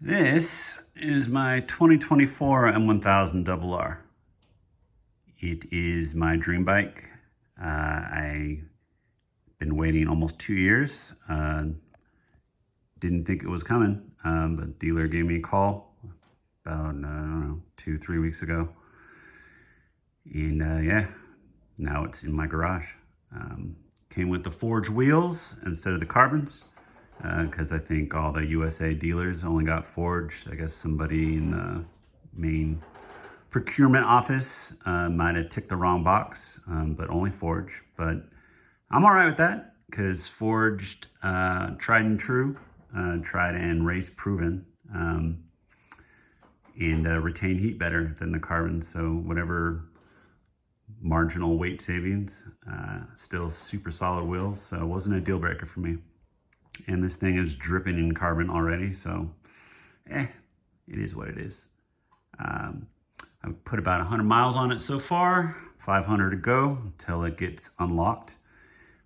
This is my 2024 M1000RR. It is my dream bike. I've been waiting almost 2 years. Didn't think it was coming, but dealer gave me a call about, I don't know, 2-3 weeks ago. And yeah, now it's in my garage. Came with the forged wheels instead of the carbons, because I think all the USA dealers only got forged. I guess somebody in the main procurement office might have ticked the wrong box, but only forged. But I'm all right with that, because forged, tried and true, tried and race proven, and retain heat better than the carbon. So whatever marginal weight savings, still super solid wheels, so it wasn't a deal breaker for me. And this thing is dripping in carbon already, so it is what it is. I've put about 100 miles on it so far, 500 to go until it gets unlocked,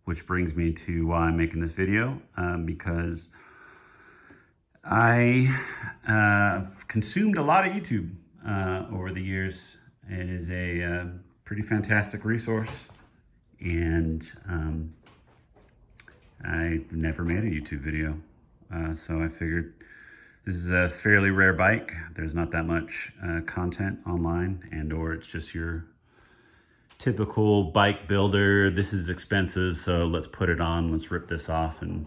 which brings me to why I'm making this video, because I consumed a lot of YouTube over the years. It is a pretty fantastic resource, and I've never made a YouTube video, so I figured this is a fairly rare bike. There's not that much content online, or it's just your typical bike builder. This is expensive, so let's put it on, let's rip this off. And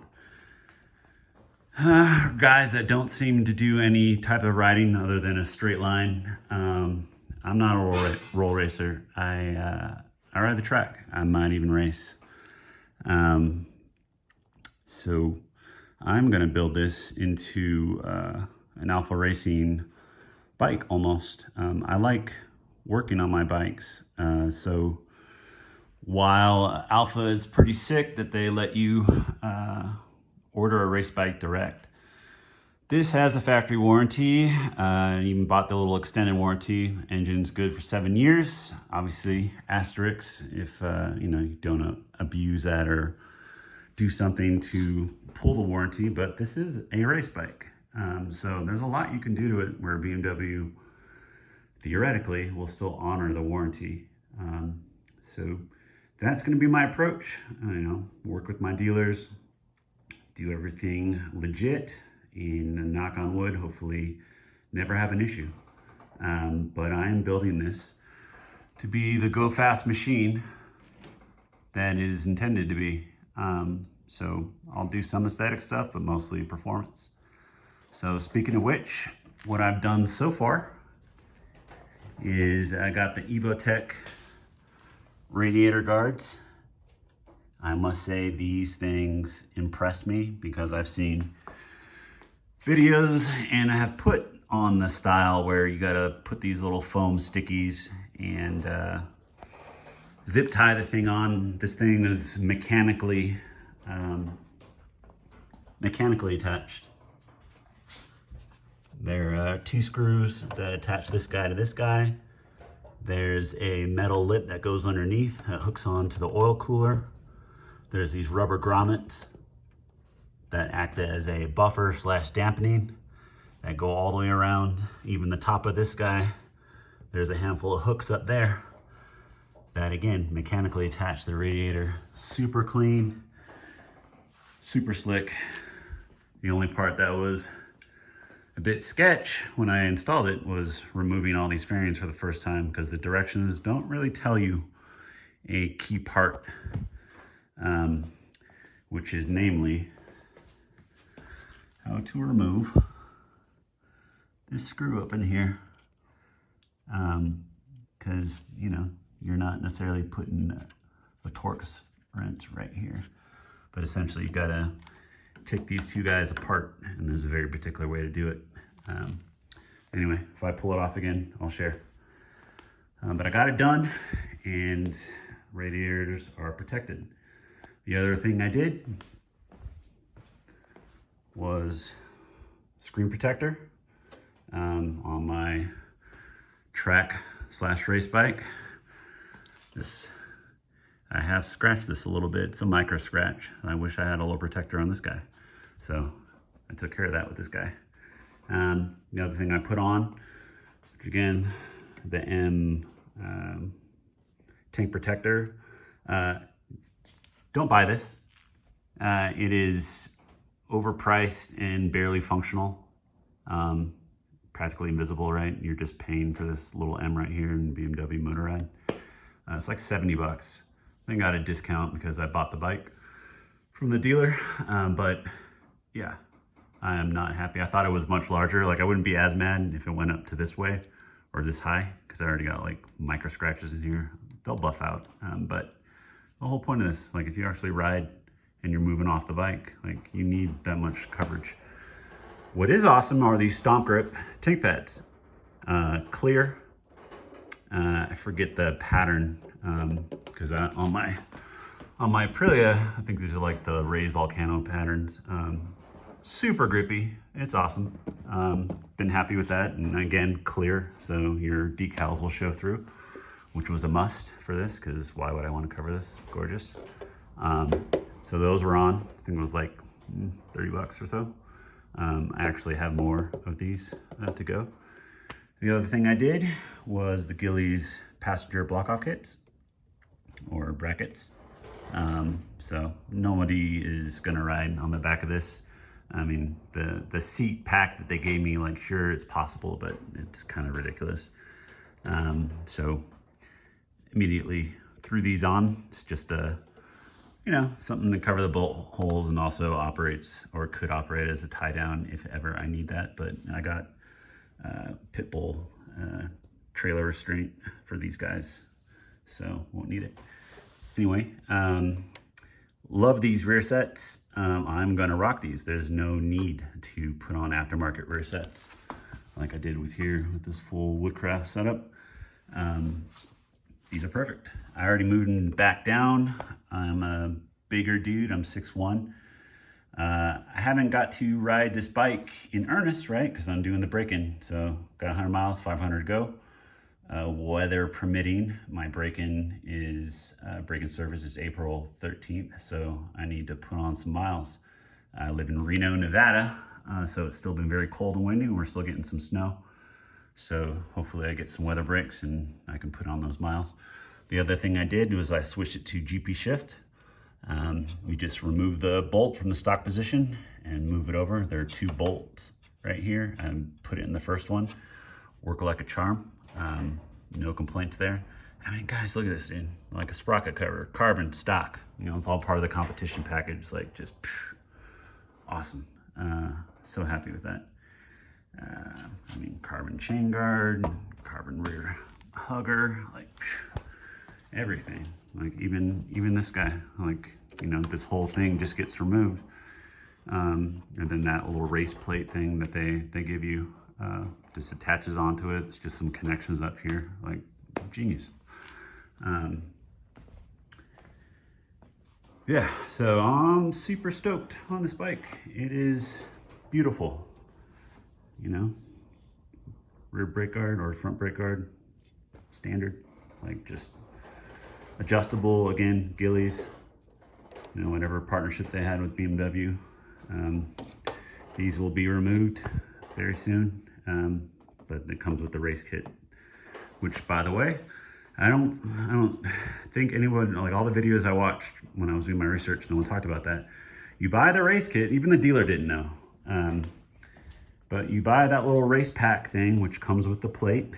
guys that don't seem to do any type of riding other than a straight line. I'm not a roll racer. I ride the track. I might even race. So I'm gonna build this into an alpha racing bike almost. I like working on my bikes. So while alpha is pretty sick that they let you order a race bike direct, this has a factory warranty. Even bought the little extended warranty. Engine's good for 7 years. Obviously, asterisks if you don't abuse that or do something to pull the warranty. But this is a race bike, so there's a lot you can do to it where BMW theoretically will still honor the warranty. So that's going to be my approach. Work with my dealers, do everything legit, and knock on wood, hopefully never have an issue. But I am building this to be the go fast machine that it is intended to be. So I'll do some aesthetic stuff, but mostly performance. So speaking of which, what I've done so far is I got the Evotech radiator guards. I must say these things impressed me, because I've seen videos and I have put on the style where you gotta put these little foam stickies and zip tie the thing on. This thing is mechanically attached. There are 2 screws that attach this guy to this guy. There's a metal lip that goes underneath that hooks onto the oil cooler. There's these rubber grommets that act as a buffer / dampening that go all the way around. Even the top of this guy, there's a handful of hooks up there that again mechanically attach the radiator. Super clean, super slick. The only part that was a bit sketch when I installed it was removing all these fairings for the first time, because the directions don't really tell you a key part, which is namely how to remove this screw up in here, because you're not necessarily putting a Torx wrench right here, but essentially you gotta take these 2 guys apart, and there's a very particular way to do it. Anyway, if I pull it off again, I'll share. But I got it done, and radiators are protected. The other thing I did was screen protector on my track / race bike. I have scratched this a little bit. It's a micro scratch. I wish I had a little protector on this guy, so I took care of that with this guy. The other thing I put on, which again, the M tank protector. Don't buy this. It is overpriced and barely functional. Practically invisible, right? You're just paying for this little M right here in BMW Motorrad. It's like 70 bucks. I think I got a discount because I bought the bike from the dealer. But yeah, I am not happy. I thought it was much larger. Like I wouldn't be as mad if it went up to this way or this high, because I already got like micro scratches in here. They'll buff out. But the whole point of this, like if you actually ride and you're moving off the bike, like you need that much coverage. What is awesome are these Stomp Grip tank pads. Clear. I forget the pattern because on my Aprilia, I think these are like the raised volcano patterns. Super grippy. It's awesome. Been happy with that. And again, clear, so your decals will show through, which was a must for this because why would I want to cover this? Gorgeous. So those were on. I think it was like 30 bucks or so. I actually have more of these to go. The other thing I did was the Gillies passenger block-off kits or brackets. So nobody is gonna ride on the back of this. I mean, the seat pack that they gave me, like sure, it's possible, but it's kind of ridiculous. So immediately threw these on. It's just a, you know, something to cover the bolt holes and also operates or could operate as a tie down if ever I need that. But I got pit bull trailer restraint for these guys, so won't need it. Anyway, love these rear sets. I'm gonna rock these. There's no need to put on aftermarket rear sets like I did with here with this full Woodcraft setup. These are perfect. I already moved them back down. I'm a bigger dude, I'm 6'1". I haven't got to ride this bike in earnest, right? Because I'm doing the break-in. So got 100 miles, 500 to go. Weather permitting, my break-in service is April 13th. So I need to put on some miles. I live in Reno, Nevada. So it's still been very cold and windy and we're still getting some snow. So hopefully I get some weather breaks and I can put on those miles. The other thing I did was I switched it to GP shift. We just remove the bolt from the stock position and move it over. There are 2 bolts right here and put it in the first one. Work like a charm. No complaints there. I mean, guys, look at this, dude. Like a sprocket cover, carbon stock. You know, it's all part of the competition package. Like just awesome. So happy with that. I mean, carbon chain guard, carbon rear hugger, like everything. Like even this guy, like, you know, this whole thing just gets removed. And then that little race plate thing that they give you just attaches onto it. It's just some connections up here, like genius. Yeah, so I'm super stoked on this bike. It is beautiful. You know, rear brake guard or front brake guard, standard, like just adjustable. Again, Gillies, you know, whatever partnership they had with BMW. These will be removed very soon, but it comes with the race kit, which, by the way, I don't think anyone, like all the videos I watched when I was doing my research, no one talked about that. You buy the race kit, even the dealer didn't know. But you buy that little race pack thing, which comes with the plate.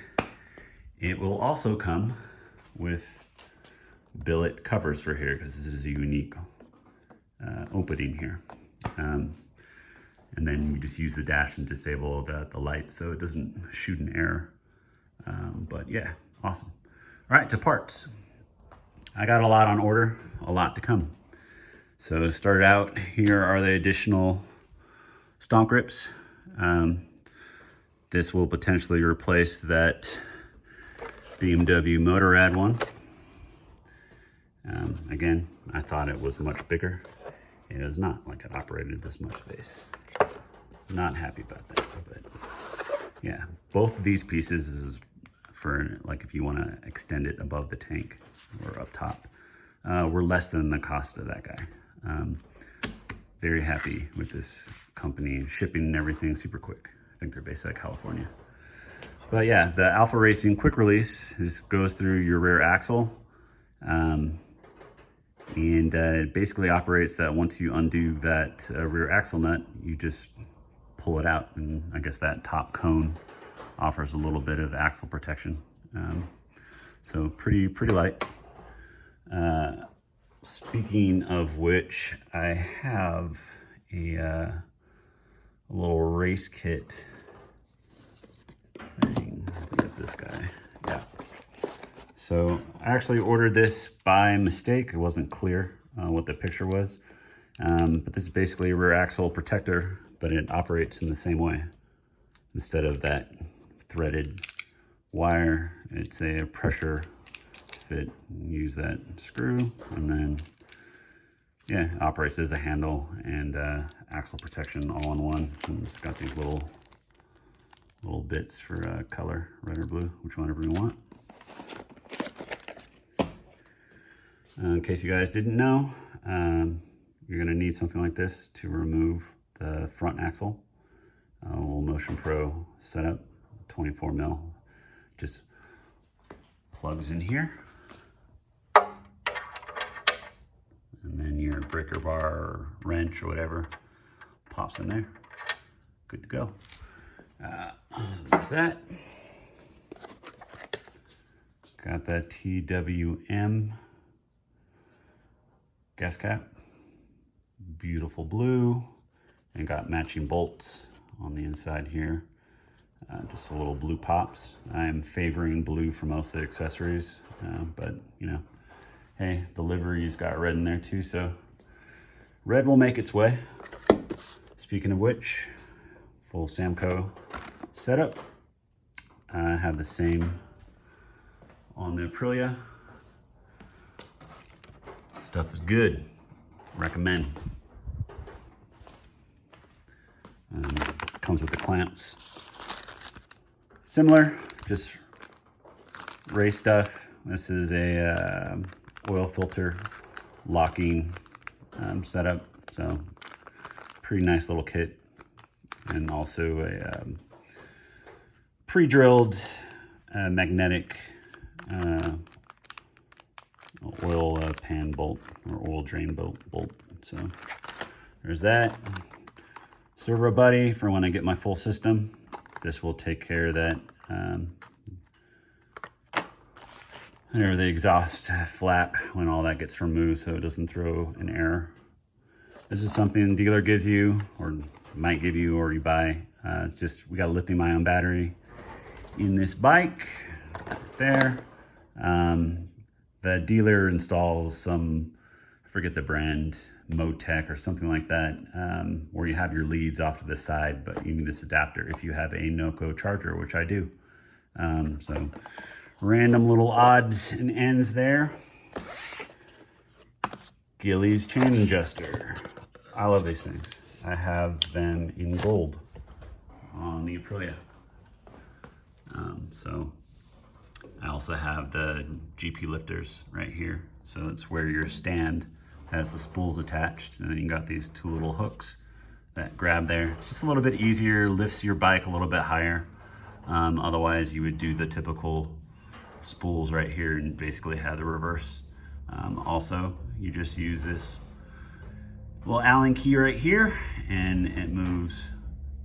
It will also come with billet covers for here, because this is a unique opening here. And then you just use the dash and disable the light so it doesn't shoot an error. But yeah, awesome. All right, to parts. I got a lot on order, a lot to come. So to start out, here are the additional stomp grips. This will potentially replace that BMW Motorrad one. Again, I thought it was much bigger. It is not, like it operated this much space. Not happy about that, but yeah, both of these pieces is for like if you want to extend it above the tank or up top. We're less than the cost of that guy. Very happy with this company, shipping and everything super quick. think they're based out of California. But yeah, the Alpha Racing quick release goes through your rear axle. And it basically operates that once you undo that rear axle nut, you just pull it out. And I guess that top cone offers a little bit of axle protection. So pretty light. Speaking of which, I have a little race kit thing. I think it's this guy. Yeah. So I actually ordered this by mistake. It wasn't clear what the picture was. But this is basically a rear axle protector, but it operates in the same way. Instead of that threaded wire, it's a pressure fit. Use that screw, and then yeah, it operates as a handle and axle protection all in one. And it's got these little bits for color, red or blue, whichever you want. In case you guys didn't know, you're gonna need something like this to remove the front axle. A little Motion Pro setup, 24 mil, just plugs in here. And then your breaker bar or wrench or whatever pops in there. Good to go. There's that. Got that TWM gas cap. Beautiful blue. And got matching bolts on the inside here. Just a little blue pops. I'm favoring blue for most of the accessories, but you know, hey, the livery's got red in there too, so red will make its way. Speaking of which, full Samco setup. I have the same on the Aprilia. Stuff is good. Recommend. Comes with the clamps. Similar, just race stuff. This is a oil filter locking setup, so pretty nice little kit, and also a pre-drilled magnetic oil pan bolt or oil drain bolt. So there's that. Servo buddy for when I get my full system. This will take care of that. Whenever the exhaust flap, when all that gets removed, so it doesn't throw an error. This is something the dealer gives you, or might give you, or you buy. We got a lithium ion battery in this bike there. The dealer installs some, I forget the brand, Motec or something like that, where you have your leads off to the side, but you need this adapter if you have a NOCO charger, which I do. So random little odds and ends there. Gillies chain adjuster. I love these things. I have them in gold on the Aprilia. So I also have the GP lifters right here. So it's where your stand has the spools attached, and then you got these two little hooks that grab there. It's just a little bit easier, lifts your bike a little bit higher. Otherwise you would do the typical spools right here and basically have the reverse. Also, you just use this little Allen key right here, and it moves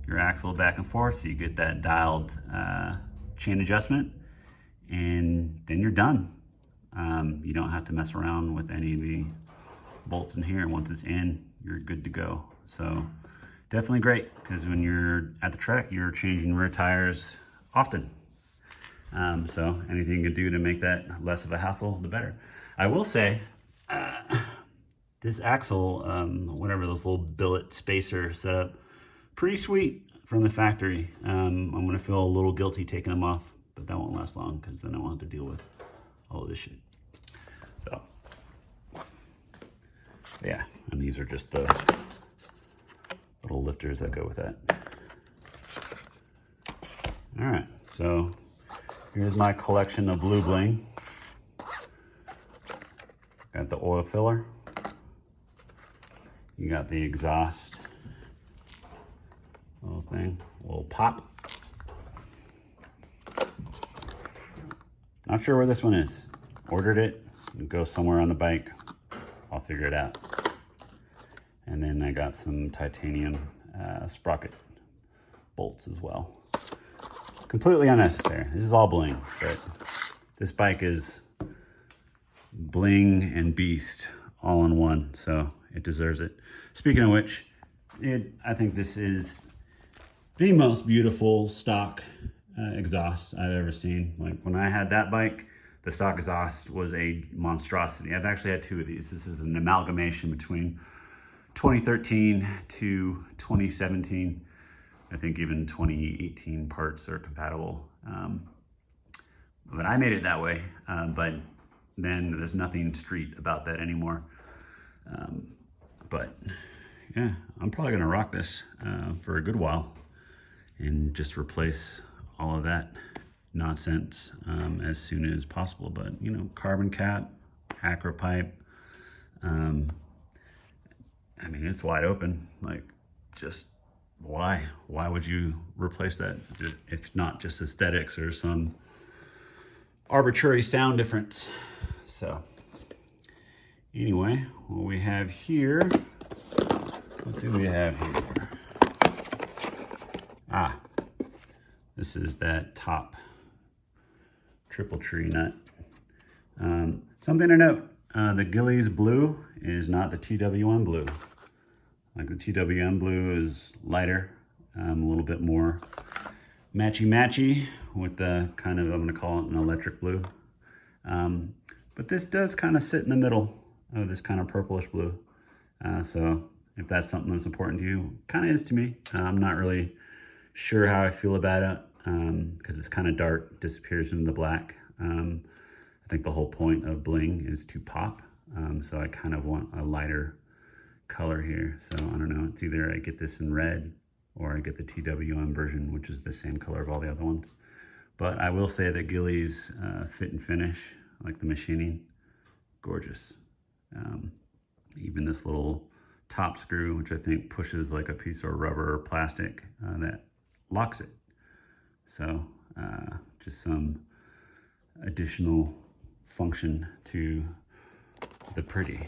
your axle back and forth, so you get that dialed chain adjustment, and then you're done. You don't have to mess around with any of the bolts in here. Once it's in, you're good to go. So definitely great, because when you're at the track, you're changing rear tires often. So anything you can do to make that less of a hassle, the better. I will say, this axle, whatever those little billet spacer setup, pretty sweet from the factory. I'm gonna feel a little guilty taking them off, but that won't last long, because then I won't have to deal with all of this shit. So yeah, and these are just the little lifters that go with that. All right, so here's my collection of blue bling. Got the oil filler. You got the exhaust, little thing will pop. Not sure where this one is. Ordered it, it goes somewhere on the bike. I'll figure it out. And then I got some titanium sprocket bolts as well. Completely unnecessary. This is all bling, but this bike is bling and beast all in one, so it deserves it. Speaking of which, I think this is the most beautiful stock exhaust I've ever seen. Like when I had that bike, the stock exhaust was a monstrosity. I've actually had two of these. This is an amalgamation between 2013 to 2017. I think even 2018 parts are compatible. But I made it that way, but then there's nothing street about that anymore. But yeah, I'm probably gonna rock this for a good while and just replace all of that nonsense as soon as possible. But you know, carbon cap, Acro pipe, I mean, it's wide open. Like, just why would you replace that if not just aesthetics or some arbitrary sound difference? So anyway, what we have here, what do we have here? This is that top triple tree nut. Something to note, the Gillies blue is not the TWM blue. Like the TWM blue is lighter, a little bit more matchy with the kind of, I'm gonna call it an electric blue. But this does kind of sit in the middle of this kind of purplish blue. So if that's something that's important to you, kind of is to me. I'm not really sure how I feel about it because it's kind of dark, disappears into the black. I think the whole point of bling is to pop. So I kind of want a lighter color here. So I don't know, it's either I get this in red or I get the TWM version, which is the same color of all the other ones. But I will say that Gillies fit and finish, like the machining, gorgeous. Even this little top screw, which I think pushes like a piece of rubber or plastic that locks it. So just some additional function to the pretty.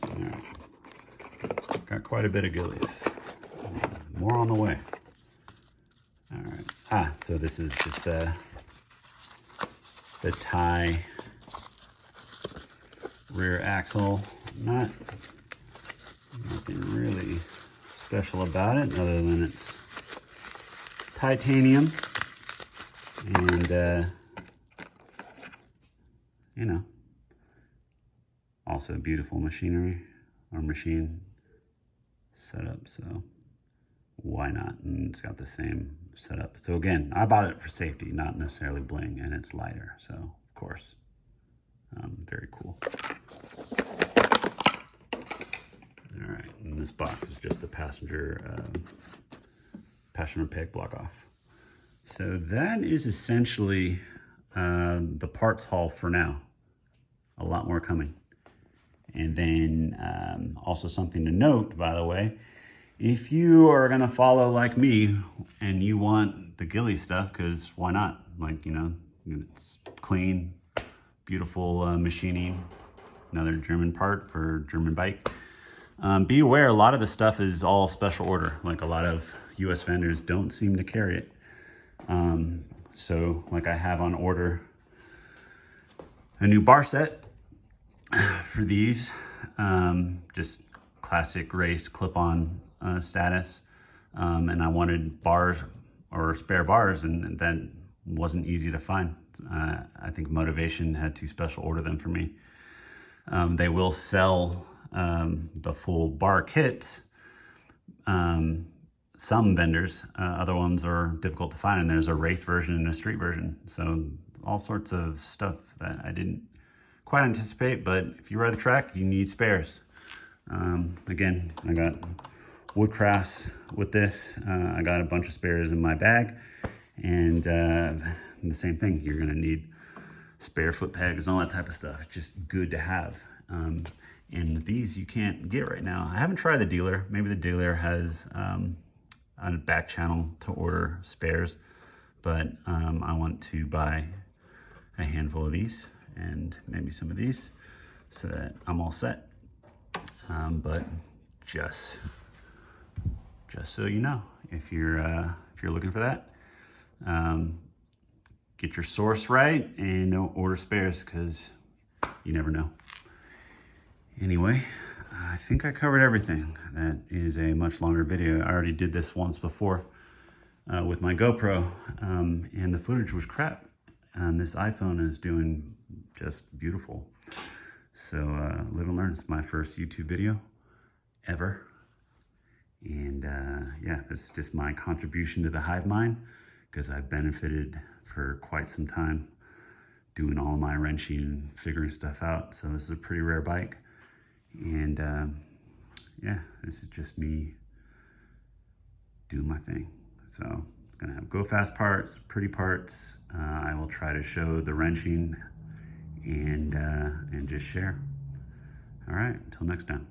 All right. Got quite a bit of Gillies. More on the way. All right. So this is just the tie rear axle. Nothing really special about it other than it's titanium and you know, also beautiful machinery or machine setup, so why not? And it's got the same setup. So again, I bought it for safety, not necessarily bling, and it's lighter, so of course, very cool. All right, and this box is just the passenger peg block off. So that is essentially the parts haul for now. A lot more coming. And then also something to note, by the way, if you are gonna follow like me and you want the Gilly stuff, because why not? Like, you know, it's clean, beautiful machining, another German part for German bike. Be aware, a lot of the stuff is all special order. Like a lot of US vendors don't seem to carry it. So like I have on order a new bar set for these, just classic race clip-on status. And I wanted bars or spare bars, and that wasn't easy to find. I think Motivation had to special order them for me. They will sell the full bar kit. Some vendors, other ones are difficult to find, and there's a race version and a street version. So all sorts of stuff that I didn't quite anticipate, but if you ride the track, you need spares. Again, I got Woodcrafts with this. I got a bunch of spares in my bag, and the same thing, you're gonna need spare foot pegs and all that type of stuff. It's just good to have. And these you can't get right now. I haven't tried the dealer. Maybe the dealer has a back channel to order spares, but I want to buy a handful of these and maybe some of these so that I'm all set. But just so you know, if you're looking for that, get your source right and don't order spares, because you never know. Anyway, I think I covered everything. That is a much longer video. I already did this once before with my GoPro, and the footage was crap. And this iPhone is doing just beautiful. So live and learn. It's my first YouTube video ever. And yeah, this is just my contribution to the hive mind, because I've benefited for quite some time doing all my wrenching and figuring stuff out. So this is a pretty rare bike. And yeah, this is just me doing my thing. So it's gonna have go fast parts, pretty parts. I will try to show the wrenching and just share. All right, until next time.